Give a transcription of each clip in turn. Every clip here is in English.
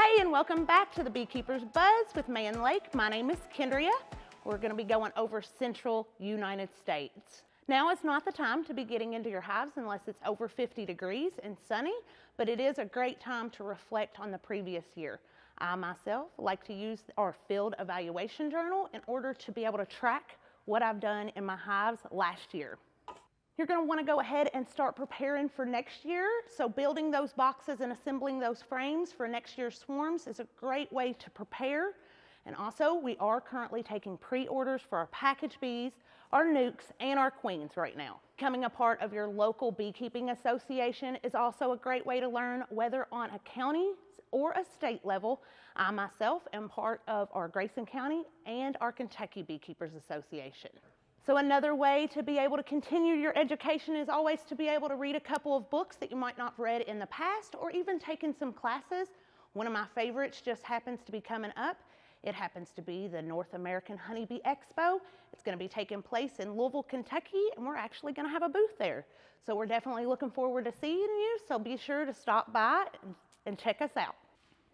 Hi, and welcome back to the Beekeepers Buzz with Mann. My name is Kendrea. We're going to be going over central United States. Now is not the time to be getting into your hives unless it's over 50 degrees and sunny, but it is a great time to reflect on the previous year. I myself like to use our field evaluation journal in order to be able to track what I've done in my hives last year. You're going to want to go ahead and start preparing for next year. So building those boxes and assembling those frames for next year's swarms is a great way to prepare. And also, we are currently taking pre-orders for our package bees, our nukes, and our queens right now. Becoming a part of your local beekeeping association is also a great way to learn whether on a county or a state level. I myself am part of our Grayson County and our Kentucky Beekeepers Association. So another way to be able to continue your education is always to be able to read a couple of books that you might not have read in the past, or even taken some classes. One of my favorites just happens to be coming up. It happens to be the North American Honeybee Expo. It's going to be taking place in Louisville, Kentucky, and we're actually going to have a booth there. So we're definitely looking forward to seeing you, so be sure to stop by and check us out.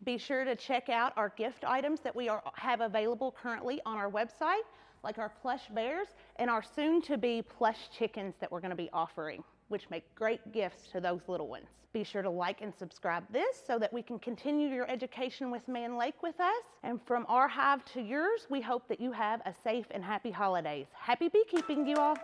Be sure to check out our gift items that we have available currently on our website, like our plush bears and our soon-to-be plush chickens that we're going to be offering, which make great gifts to those little ones. Be sure to like and subscribe this so that we can continue your education with Mann Lake with us. And from our hive to yours, we hope that you have a safe and happy holidays. Happy beekeeping, you all.